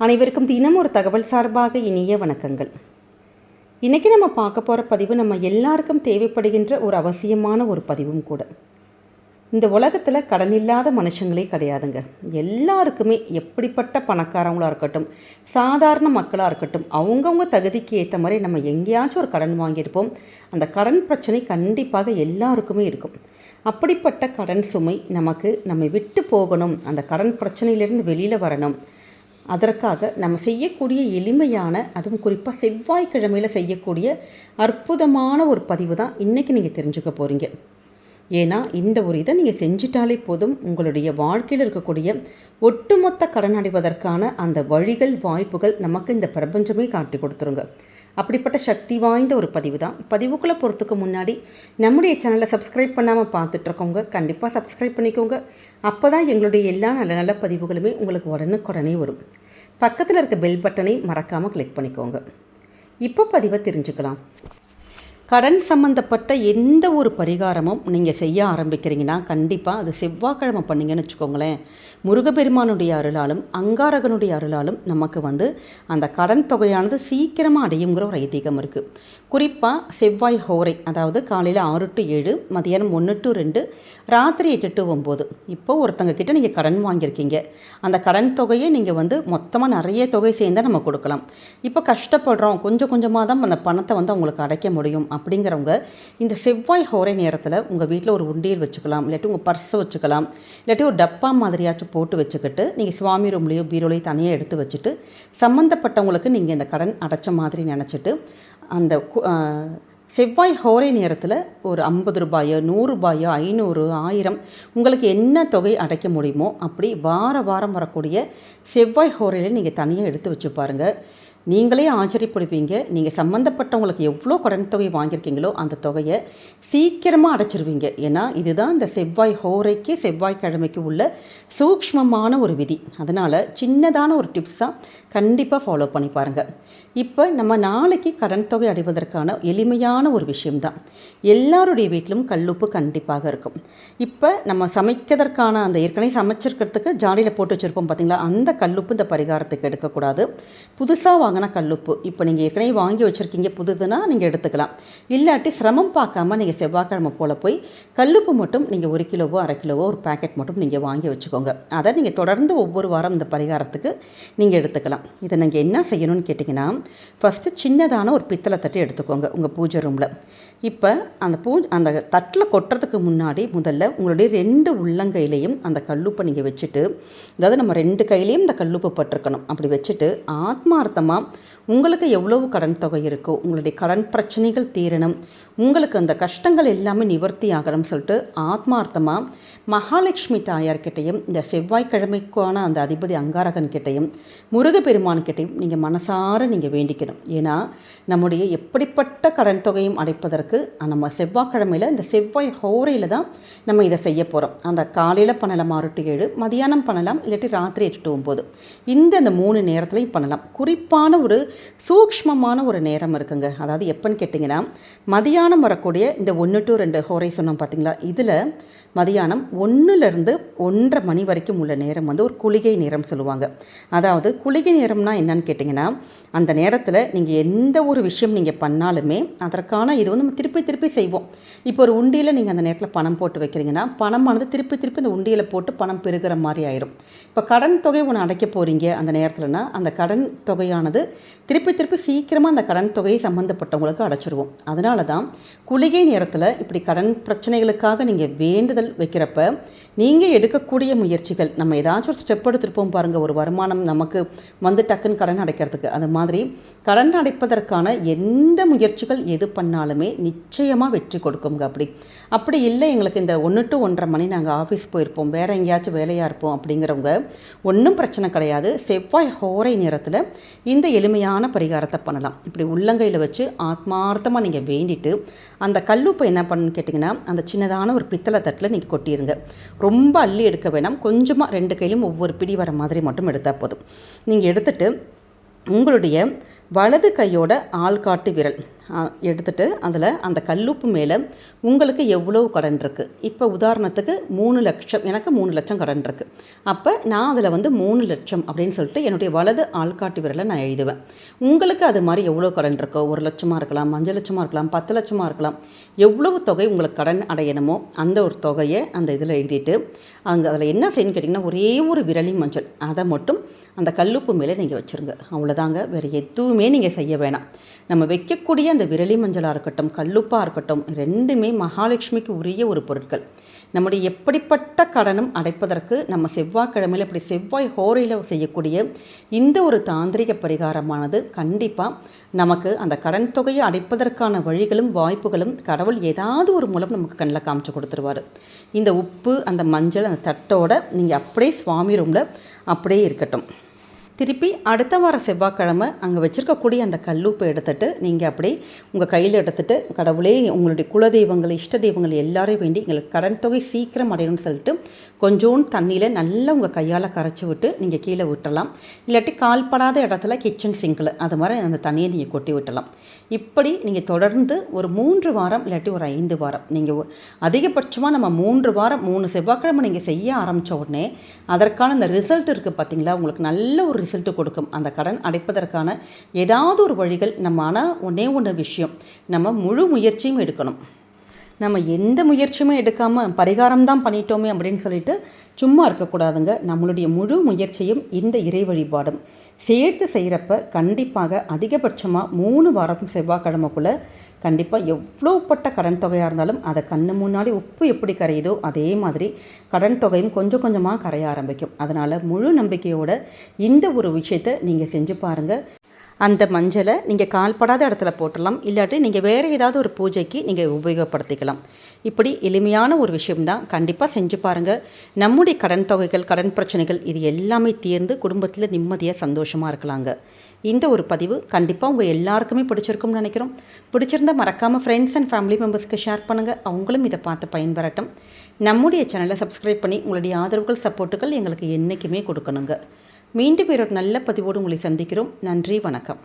அனைவருக்கும் தினம் ஒரு தகவல் சார்பாக இனிய வணக்கங்கள். இன்றைக்கி நம்ம பார்க்க போகிற பதிவு நம்ம எல்லாருக்கும் தேவைப்படுகின்ற ஒரு அவசியமான ஒரு பதிவும் கூட. இந்த உலகத்தில் கடன் இல்லாத மனுஷங்களே கிடையாதுங்க. எல்லாருக்குமே எப்படிப்பட்ட பணக்காரங்களாக இருக்கட்டும், சாதாரண மக்களாக இருக்கட்டும், அவங்கவுங்க தகுதிக்கு ஏற்ற மாதிரி நம்ம எங்கேயாச்சும் ஒரு கடன் வாங்கியிருப்போம். அந்த கடன் பிரச்சனை கண்டிப்பாக எல்லாருக்குமே இருக்கும். அப்படிப்பட்ட கடன் சுமை நம்ம விட்டு போகணும், அந்த கடன் பிரச்சனையிலேருந்து வெளியில் வரணும். அதற்காக நம்ம செய்யக்கூடிய எளிமையான, அதுவும் குறிப்பாக செவ்வாய்க்கிழமையில் செய்யக்கூடிய அற்புதமான ஒரு பதிவு தான் இன்றைக்கி நீங்கள் தெரிஞ்சுக்க போகிறீங்க. ஏன்னா இந்த ஒரு இதை நீங்கள் செஞ்சிட்டாலே போதும், உங்களுடைய வாழ்க்கையில் இருக்கக்கூடிய ஒட்டுமொத்த கடன் அடைவதற்கான அந்த வழிகள், வாய்ப்புகள் நமக்கு இந்த பிரபஞ்சமே காட்டி கொடுத்துருங்க. அப்படிப்பட்ட சக்தி வாய்ந்த ஒரு பதிவு தான். பதிவுக்குள்ளே போகிறதுக்கு முன்னாடி நம்முடைய சேனலை சப்ஸ்கிரைப் பண்ணாமல் பார்த்துட்ருக்கோங்க, கண்டிப்பாக சப்ஸ்கிரைப் பண்ணிக்கோங்க. அப்போ தான் எங்களுடைய எல்லா நல்ல நல்ல பதிவுகளுமே உங்களுக்கு உடனுக்குடனே வரும். பக்கத்தில் இருக்க பெல் பட்டனை மறக்காமல் கிளிக் பண்ணிக்கோங்க. இப்போ பதிவை தெரிஞ்சுக்கலாம். கடன் சம்மந்தப்பட்ட எந்த ஒரு பரிகாரமும் நீங்கள் செய்ய ஆரம்பிக்கிறீங்கன்னா கண்டிப்பாக அது செவ்வாய்க்கிழமை பண்ணிங்கன்னு வச்சுக்கோங்களேன். முருகப்பெருமானுடைய அருளாலும் அங்காரகனுடைய அருளாலும் நமக்கு அந்த கடன் தொகையானது சீக்கிரமாக அடையுங்கிற ஒரு ஐதீகம் இருக்குது. குறிப்பாக செவ்வாய் ஹோரை, அதாவது காலையில் 6 to 7, மதியானம் 1 to 2, ராத்திரி 8 to 9. இப்போ ஒருத்தங்க கிட்ட நீங்கள் கடன் வாங்கியிருக்கீங்க. அந்த கடன் தொகையை நீங்கள் மொத்தமாக நிறைய தொகை சேர்ந்தால் நம்ம கொடுக்கலாம். இப்போ கஷ்டப்படுறோம், கொஞ்சம் கொஞ்சமாக தான் அந்த பணத்தை அவங்களுக்கு அடைக்க முடியும் அப்படிங்கிறவங்க இந்த செவ்வாய் ஹோரை நேரத்தில் உங்கள் வீட்டில் ஒரு உண்டியல் வச்சுக்கலாம், இல்லாட்டி உங்கள் பர்ஸை வச்சுக்கலாம், இல்லாட்டி ஒரு டப்பா மாதிரியாச்சும் போட்டு வச்சுக்கிட்டு நீங்கள் சுவாமி ரூம்லேயோ பீரோலையோ தனியாக எடுத்து வச்சுட்டு சம்மந்தப்பட்டவங்களுக்கு நீங்கள் இந்த கடன் அடைச்ச மாதிரி நினச்சிட்டு அந்த செவ்வாய் ஹோரை நேரத்தில் ஒரு 50 ரூபாயோ 100 ரூபாயோ 500, 1000 உங்களுக்கு என்ன தொகை அடைக்க முடியுமோ அப்படி வாரம் வரக்கூடிய செவ்வாய் ஹோரையில் நீங்கள் தனியாக எடுத்து வச்சு பாருங்கள். நீங்களே ஆச்சரியப்படுவீங்க. நீங்கள் சம்மந்தப்பட்டவங்களுக்கு எவ்வளோ கடன் தொகை வாங்கியிருக்கீங்களோ அந்த தொகையை சீக்கிரமாக அடைச்சிருவீங்க. ஏன்னா இதுதான் இந்த செவ்வாய் ஹோரைக்கு, செவ்வாய்க்கிழமைக்கு உள்ள சூக்ஷ்மமான ஒரு விதி. அதனால் சின்னதான ஒரு டிப்ஸாக கண்டிப்பாக ஃபாலோ பண்ணி பாருங்கள். இப்போ நம்ம நாளைக்கு கடன் தொகை அடைவதற்கான எளிமையான ஒரு விஷயம்தான். எல்லாருடைய வீட்டிலும் கல்லுப்பு கண்டிப்பாக இருக்கும். இப்போ நம்ம சமைக்கிறதற்கான அந்த ஏற்கனவே சமைச்சிருக்கிறதுக்கு ஜாடியில் போட்டு வச்சுருப்போம் பார்த்தீங்களா, அந்த கல்லுப்பு இந்த பரிகாரத்துக்கு எடுக்கக்கூடாது. புதுசாக வாங்கின கல்லுப்பு, இப்போ நீங்கள் ஏற்கனவே வாங்கி வச்சுருக்கீங்க, புதுதுன்னா நீங்கள் எடுத்துக்கலாம். இல்லாட்டி சிரமம் பார்க்காம நீங்கள் செவ்வாய்க்கிழமை போல் போய் கல்லுப்பு மட்டும் நீங்கள் 1 கிலோவோ 1/2 கிலோவோ ஒரு பேக்கெட் மட்டும் நீங்கள் வாங்கி வச்சுக்கோங்க. அதை நீங்கள் தொடர்ந்து ஒவ்வொரு வாரம் இந்த பரிகாரத்துக்கு நீங்கள் எடுத்துக்கலாம். இதை நீங்கள் என்ன செய்யணும்னு கேட்டிங்கன்னா, ஃபஸ்ட்டு சின்னதான ஒரு பித்தளை தட்டு எடுத்துக்கோங்க உங்கள் பூஜை ரூமில். இப்போ அந்த தட்டில் கொட்டுறதுக்கு முன்னாடி முதல்ல உங்களுடைய 2 உள்ளங்கையிலையும் அந்த கல்லுப்பை நீங்கள் வச்சுட்டு, அதாவது நம்ம 2 கையிலையும் இந்த கல்லுப்பு பட்டிருக்கணும். அப்படி வச்சுட்டு ஆத்மார்த்தமாக உங்களுக்கு எவ்வளவு கடன் தொகை இருக்கோ, உங்களுடைய கடன் பிரச்சனைகள் தீரணும், உங்களுக்கு அந்த கஷ்டங்கள் எல்லாமே நிவர்த்தி ஆகணும்னு சொல்லிட்டு ஆத்மார்த்தமாக மகாலட்சுமி தாயார்கிட்டையும், இந்த செவ்வாய்க்கிழமைக்கான அந்த அதிபதி அங்காரகன்கிட்டையும், முருகப்பெருமான்கிட்டையும் நீங்கள் மனசார நீங்கள் வேண்டிக்கணும். ஏன்னா நம்முடைய எப்படிப்பட்ட கடன் தொகையும் அடைப்பதற்கு நம்ம செவ்வாய்க்கிழமையில் இந்த செவ்வாய் ஹோரையில் தான் நம்ம இதை செய்ய போகிறோம். அந்த காலையில் பண்ணலாம் 6 to 7, மதியானம் பண்ணலாம், இல்லாட்டி ராத்திரி 8 to 9. இந்த 3 நேரத்துலையும் பண்ணலாம். குறிப்பான ஒரு சூக்ஷ்மமான ஒரு நேரம் இருக்குங்க. அதாவது எப்போன்னு கேட்டிங்கன்னா, மதியானம் வரக்கூடிய இந்த 1 to 2 ஹோரை சொன்னோம் பார்த்தீங்களா, இதில் மதியானம் 1லேருந்து 1:30 மணி வரைக்கும் உள்ள நேரம் ஒரு குளிகை நேரம் சொல்லுவாங்க. அதாவது குளிகை நேரம்னா என்னன்னு கேட்டிங்கன்னா, அந்த நேரத்தில் நீங்கள் எந்த ஒரு விஷயம் நீங்கள் பண்ணாலுமே அதற்கான இது நம்ம திருப்பி செய்வோம். இப்போ ஒரு உண்டியில் நீங்கள் அந்த நேரத்தில் பணம் போட்டு வைக்கிறீங்கன்னா, பணமானது திருப்பி இந்த உண்டியில் போட்டு பணம் பெருகிற மாதிரி ஆயிரும். இப்போ கடன் தொகை ஒன்று அடைக்க போகிறீங்க அந்த நேரத்தில்னா, அந்த கடன் தொகையானது திருப்பி சீக்கிரமாக அந்த கடன் தொகையை சம்மந்தப்பட்டவங்களுக்கு அடைச்சிருவோம். அதனால தான் குளிகை நேரத்தில் இப்படி கடன் பிரச்சனைகளுக்காக நீங்கள் வேண்டுதல் வைக்கிறப்ப நீங்கள் எடுக்கக்கூடிய முயற்சிகள், நம்ம ஏதாச்சும் ஒரு ஸ்டெப் எடுத்துருப்போம் பாருங்கள், ஒரு வருமானம் நமக்கு டக்குன்னு கடன் அடைக்கிறதுக்கு. அது மாதிரி கடன் அடைப்பதற்கான எந்த முயற்சிகள் எது பண்ணாலுமே நிச்சயமாக வெற்றி கொடுக்குங்க. அப்படி இல்லை எங்களுக்கு இந்த 1 to 1:30 மணி நாங்கள் ஆஃபீஸ் போயிருப்போம், வேறு எங்கேயாச்சும் வேலையாக இருப்போம் அப்படிங்கிறவங்க ஒன்றும் பிரச்சனை கிடையாது. செவ்வாய் ஹோரை நேரத்தில் இந்த எளிமையான பரிகாரத்தை பண்ணலாம். இப்படி உள்ளங்கையில் வச்சு ஆத்மார்த்தமாக நீங்கள் வேண்டிட்டு அந்த கல்லுப்பை என்ன பண்ணணும்னு கேட்டிங்கன்னா, அந்த சின்னதான ஒரு பித்தளை தட்டில் நீங்கள் கொட்டிடுங்க. ரொம்ப அள்ளி எடுக்க வேணாம், கொஞ்சமாக 2 கையிலும் ஒவ்வொரு பிடி வர மாதிரி மட்டும் எடுத்தால் போதும். நீங்கள் எடுத்துகிட்டு உங்களுடைய வலது கையோட ஆள்காட்டு விரல் எடுத்துகிட்டு அதில் அந்த கல்லுப்பு மேலே உங்களுக்கு எவ்வளோ கடன் இருக்குது. இப்போ உதாரணத்துக்கு 3 லட்சம், எனக்கு 3 லட்சம் கடன் இருக்குது. அப்போ நான் அதில் 3 லட்சம் அப்படின்னு சொல்லிட்டு என்னுடைய வலது ஆள்காட்டு விரலை நான் எழுதுவேன். உங்களுக்கு அது மாதிரி எவ்வளோ கடன் இருக்கோ, 1 லட்சமாக இருக்கலாம், 5 லட்சமாக இருக்கலாம், 10 லட்சமாக இருக்கலாம், எவ்வளவு தொகை உங்களுக்கு கடன் அடையணுமோ அந்த ஒரு தொகையை அந்த இதில் எழுதிட்டு அங்கே அதில் என்ன செய்யணும்னு கேட்டிங்கன்னா, ஒரே ஒரு விரலி மஞ்சள் அதை மட்டும் அந்த கல்லுப்பு மேலே நீங்கள் வச்சுருங்க. அவ்வளோதாங்க, வேறு எதுவுமே நீங்கள் செய்ய வேணாம். நம்ம வைக்கக்கூடிய அந்த விரலி மஞ்சளாக இருக்கட்டும், கல்லுப்பாக இருக்கட்டும், ரெண்டுமே மகாலட்சுமிக்கு உரிய ஒரு பொருட்கள். நம்முடைய எப்படிப்பட்ட கடனும் அடைப்பதற்கு நம்ம செவ்வாய்க்கிழமையில் இப்படி செவ்வாய் ஹோரையில் செய்யக்கூடிய இந்த ஒரு தாந்திரிக பரிகாரமானது கண்டிப்பாக நமக்கு அந்த கடன் தொகையை அடைப்பதற்கான வழிகளும் வாய்ப்புகளும் கடவுள் ஏதாவது ஒரு மூலம் நமக்கு கண்ணில் காமிச்சு கொடுத்துருவார். இந்த உப்பு, அந்த மஞ்சள், அந்த தட்டோட நீங்கள் அப்படியே சுவாமி ரூமில் அப்படியே இருக்கட்டும். திருப்பி அடுத்த வார செவ்வாய்க்கிழமை அங்கே வச்சுருக்கக்கூடிய அந்த கல்லுப்பை எடுத்துகிட்டு நீங்கள் அப்படியே உங்கள் கையில் எடுத்துகிட்டு, கடவுளே உங்களுடைய குலதெய்வங்கள், இஷ்ட தெய்வங்கள் எல்லாரையும் வேண்டி எங்களுக்கு கடன் தொகை சீக்கிரம் அடையணும்னு சொல்லிட்டு கொஞ்சோண்டு தண்ணியில் நல்லா உங்கள் கையால் கரைச்சி விட்டு நீங்கள் கீழே விட்டுடலாம். இல்லாட்டி கால்படாத இடத்துல கிச்சன் சிங்கில் அது மாதிரி அந்த தண்ணியை நீங்கள் கொட்டி விட்டலாம். இப்படி நீங்கள் தொடர்ந்து ஒரு 3 வாரம் இல்லாட்டி ஒரு 5 வாரம், நீங்கள் அதிகபட்சமாக நம்ம 3 வாரம் 3 செவ்வாய்க்கிழமை நீங்கள் செய்ய ஆரம்பித்த உடனே அதற்கான அந்த ரிசல்ட் இருக்குது பார்த்தீங்களா, உங்களுக்கு நல்ல ஒரு ரிசல்ட்டு கொடுக்கும். அந்த கடன் அடைப்பதற்கான ஏதாவது ஒரு வழிகள் நம்ம, ஆனால் ஒன்று விஷயம், நம்ம முழு முயற்சியும் எடுக்கணும். நம்ம எந்த முயற்சியுமே எடுக்காமல் பரிகாரம் தான் பண்ணிட்டோமே அப்படின்னு சொல்லிட்டு சும்மா இருக்கக்கூடாதுங்க. நம்மளுடைய முழு முயற்சியும் இந்த இறை வழிபாடும் சேர்த்து செய்கிறப்ப கண்டிப்பாக அதிகபட்சமாக 3 வாரம் செவ்வாய்க்கிழமைக்குள்ளே கண்டிப்பாக எவ்வளோப்பட்ட கடன் தொகையாக இருந்தாலும் அதை கண்ணு முன்னாடி உப்பு எப்படி கரையுதோ அதே மாதிரி கடன் தொகையும் கொஞ்சம் கொஞ்சமாக கரைய ஆரம்பிக்கும். அதனால் முழு நம்பிக்கையோடு இந்த ஒரு விஷயத்தை நீங்கள் செஞ்சு பாருங்கள். அந்த மஞ்சளை நீங்கள் கால்படாத இடத்துல போட்டுடலாம், இல்லாட்டி நீங்கள் வேறு ஏதாவது ஒரு பூஜைக்கு நீங்கள் உபயோகப்படுத்திக்கலாம். இப்படி எளிமையான ஒரு விஷயம்தான், கண்டிப்பாக செஞ்சு பாருங்கள். நம்முடைய கடன் தொகைகள், கடன் பிரச்சனைகள் இது எல்லாமே தீர்ந்து குடும்பத்தில் நிம்மதியாக சந்தோஷமாக இருக்கலாங்க. இந்த ஒரு பதிவு கண்டிப்பாக உங்கள் எல்லாருக்குமே பிடிச்சிருக்கும்னு நினைக்கிறோம். பிடிச்சிருந்தால் மறக்காமல் ஃப்ரெண்ட்ஸ் அண்ட் ஃபேமிலி மெம்பர்ஸ்க்கு ஷேர் பண்ணுங்கள், அவங்களும் இதை பார்த்து பயன்பெறட்டும். நம்முடைய சேனலை சப்ஸ்கிரைப் பண்ணி உங்களுடைய ஆதரவுகள், சப்போர்ட்டுகள் எங்களுக்கு என்றைக்குமே கொடுக்கணுங்க. மீண்டும் வேறொரு நல்ல பதிவோடு உங்களை சந்திக்கிறோம். நன்றி, வணக்கம்.